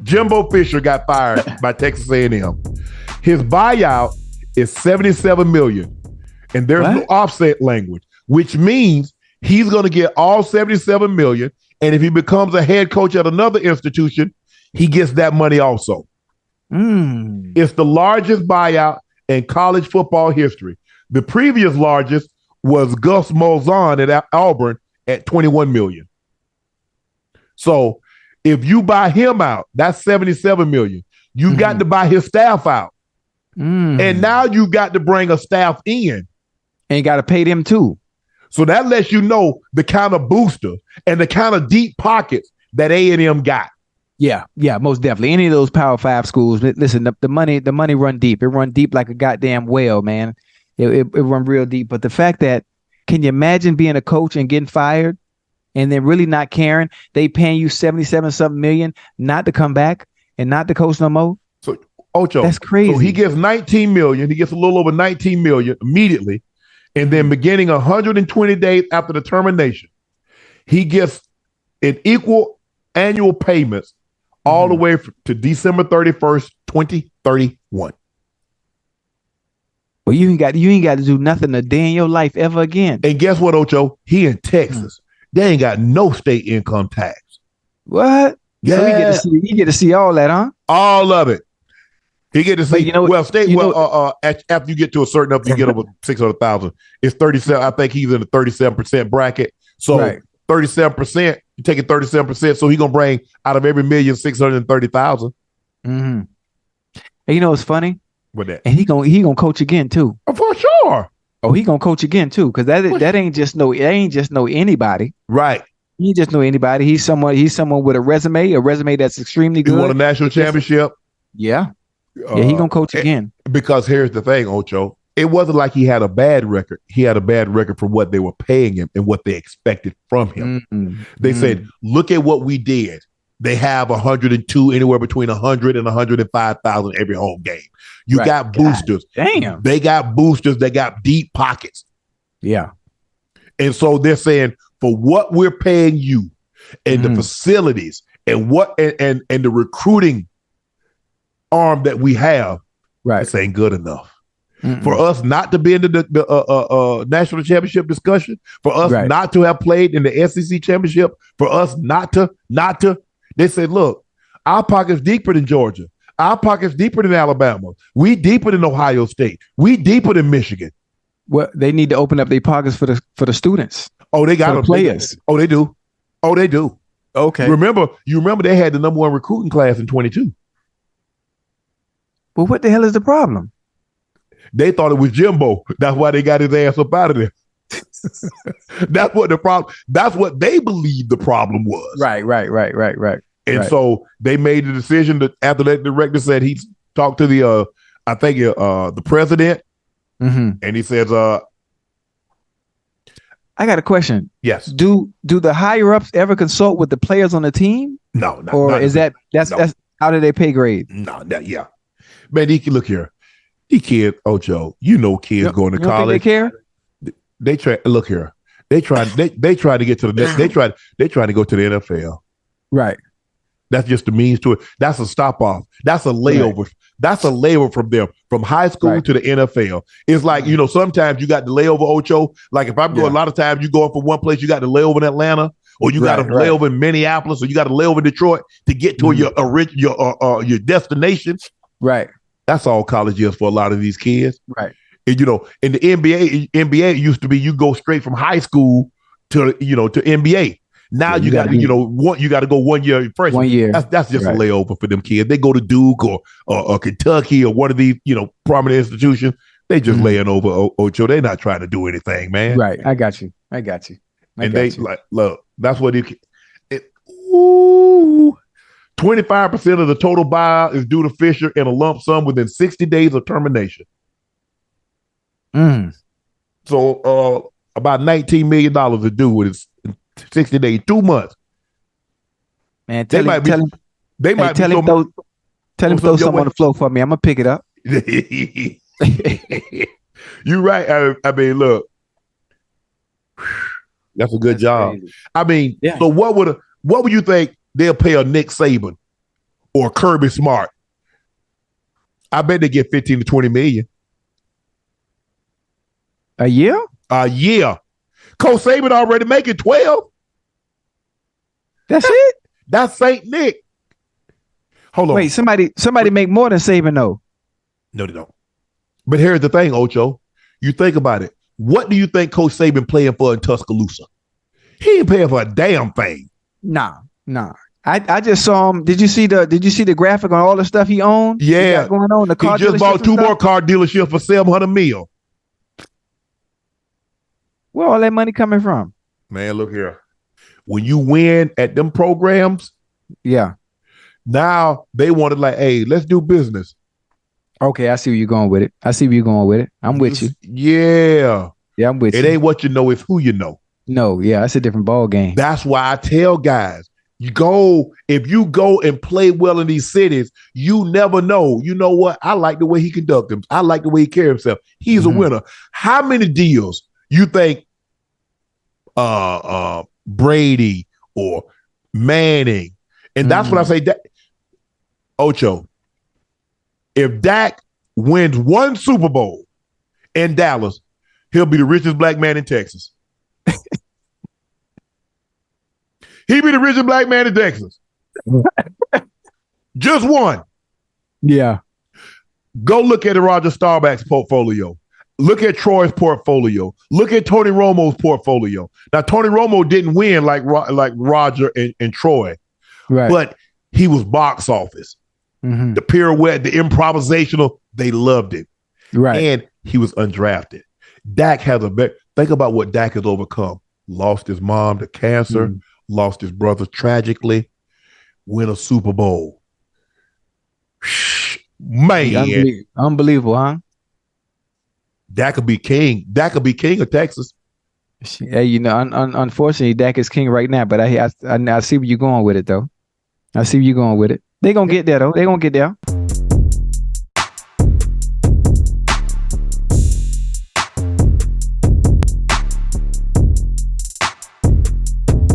Jimbo Fisher got fired by Texas A&M. His buyout is $77 million, and there's no offset language, which means he's going to get all $77 million, and if he becomes a head coach at another institution, he gets that money also. It's the largest buyout in college football history. The previous largest was Gus Malzahn at Auburn at $21 million. So if you buy him out, that's $77 million. You've got to buy his staff out. And now you've got to bring a staff in. And got to pay them too. So that lets you know the kind of booster and the kind of deep pockets that A&M got. Yeah, most definitely. Any of those Power 5 schools, listen, the money run deep. It run deep like a goddamn well, man. It run real deep. But the fact that, can you imagine being a coach and getting fired and then really not caring? They paying you 77-something million not to come back and not to coach no more? So, Ocho, that's crazy. So he gets $19 million. He gets a little over $19 million immediately. And then beginning 120 days after the termination, he gets an equal annual payments all the way to December 31st, 2031. Well, you ain't got to do nothing a day in your life ever again. And guess what, Ocho? He in Texas. They ain't got no state income tax. What? Yeah. So you get to see all that, huh? All of it. He get to see. After you get to a certain up, you get over 600,000. It's 37. I think he's in the 37% bracket. So 37%. You take it 37%. So he gonna bring out of every $1,630,000. And you know what's funny? With that, and he gonna coach again too. Oh, for sure. Oh, he gonna coach again too, because that ain't just no anybody. Right. He just know anybody. He's someone with a resume that's extremely good. He won a national championship. Yeah. Yeah, he gonna coach again. Because here's the thing, Ocho. It wasn't like he had a bad record. He had a bad record for what they were paying him and what they expected from him. They said, look at what we did. They have 102, anywhere between 100 and 105,000 every home game. You got boosters. Damn. They got boosters. They got deep pockets. Yeah. And so they're saying, for what we're paying you and the facilities and what and the recruiting arm that we have, this ain't good enough. For us not to be in the national championship discussion, for us not to have played in the SEC championship, for us not to, they said, look, our pocket's deeper than Georgia. Our pocket's deeper than Alabama. We deeper than Ohio State. We deeper than Michigan. Well, they need to open up their pockets for the students. Oh, they got the players. They do. Oh, they do. Okay. You remember they had the number 1 recruiting class in 22. Well, what the hell is the problem? They thought it was Jimbo. That's why they got his ass up out of there. That's what the problem. That's what they believed the problem was. Right. And so they made the decision that athletic director said he talked to the the president, and he says, "I got a question. Yes. Do the higher ups ever consult with the players on the team? No. Or is that's how do they pay grade? No. Yeah. Man, look here. These kids, Ocho, kids going to college. Think they care? They try. Look here. They try to get to the next. They try to go to the NFL. Right. That's just the means to it. That's a stop off. That's a layover. Right. That's a layover from them, from high school to the NFL. It's like, sometimes you got the layover, Ocho. Like if I'm going, a lot of times you going from one place, you got the layover in Atlanta, or you got a layover in Minneapolis, or you got a layover in Detroit to get to your destination. Right. That's all college is for a lot of these kids. Right. And, in the NBA it used to be you go straight from high school to NBA. Now you got to go 1 year first. 1 year. That's just a layover for them kids. They go to Duke or Kentucky or one of these, prominent institutions. They just laying over Ocho. They're not trying to do anything, man. Right. I got you. Look, that's what 25% of the total buyout is due to Fisher in a lump sum within 60 days of termination. So about $19 million is due with 60 days, 2 months. Man, tell him throw something on the floor for me. I'm gonna pick it up. You're right. I mean, look, that's a good job. Crazy. I mean, so what would you think they'll pay a Nick Saban or Kirby Smart, I bet they get 15 to 20 million. A year? A year. Coach Saban already making 12. That's it? That's St. Nick. Hold on. Wait, somebody make more than Saban though. No, they don't. But here's the thing, Ocho. You think about it. What do you think Coach Saban playing for in Tuscaloosa? He ain't paying for a damn thing. Nah. I just saw him. Did you see the graphic on all the stuff he owned? Yeah. He going on the car. He just bought 2 more car dealerships for $700 million. Where all that money coming from? Man, look here. When you win at them programs, yeah. Now they wanted like, hey, let's do business. Okay, I see where you're going with it. I'm with you. Yeah. Yeah, I'm with you. It ain't what you know, it's who you know. No, yeah, that's a different ball game. That's why I tell guys, if you go and play well in these cities, you never know. You know what? I like the way he conducts him. I like the way he carries himself. He's a winner. How many deals you think Brady or Manning, and that's what I say, Ocho, if Dak wins 1 Super Bowl in Dallas, he'll be the richest black man in Texas. He'll be the richest black man in Texas. Just 1. Yeah. Go look at the Roger Staubach's portfolio. Look at Troy's portfolio. Look at Tony Romo's portfolio. Now, Tony Romo didn't win like Roger and Troy, right? But he was box office. The pirouette, the improvisational, they loved it. Right. And he was undrafted. Dak has think about what Dak has overcome. Lost his mom to cancer, lost his brother tragically, win a Super Bowl. Man. Unbelievable, huh? Dak could be king. Dak could be king of Texas. Yeah, unfortunately, Dak is king right now. But I see where you're going with it, though. I see where you're going with it. They're going to get there, though. They're going to get there.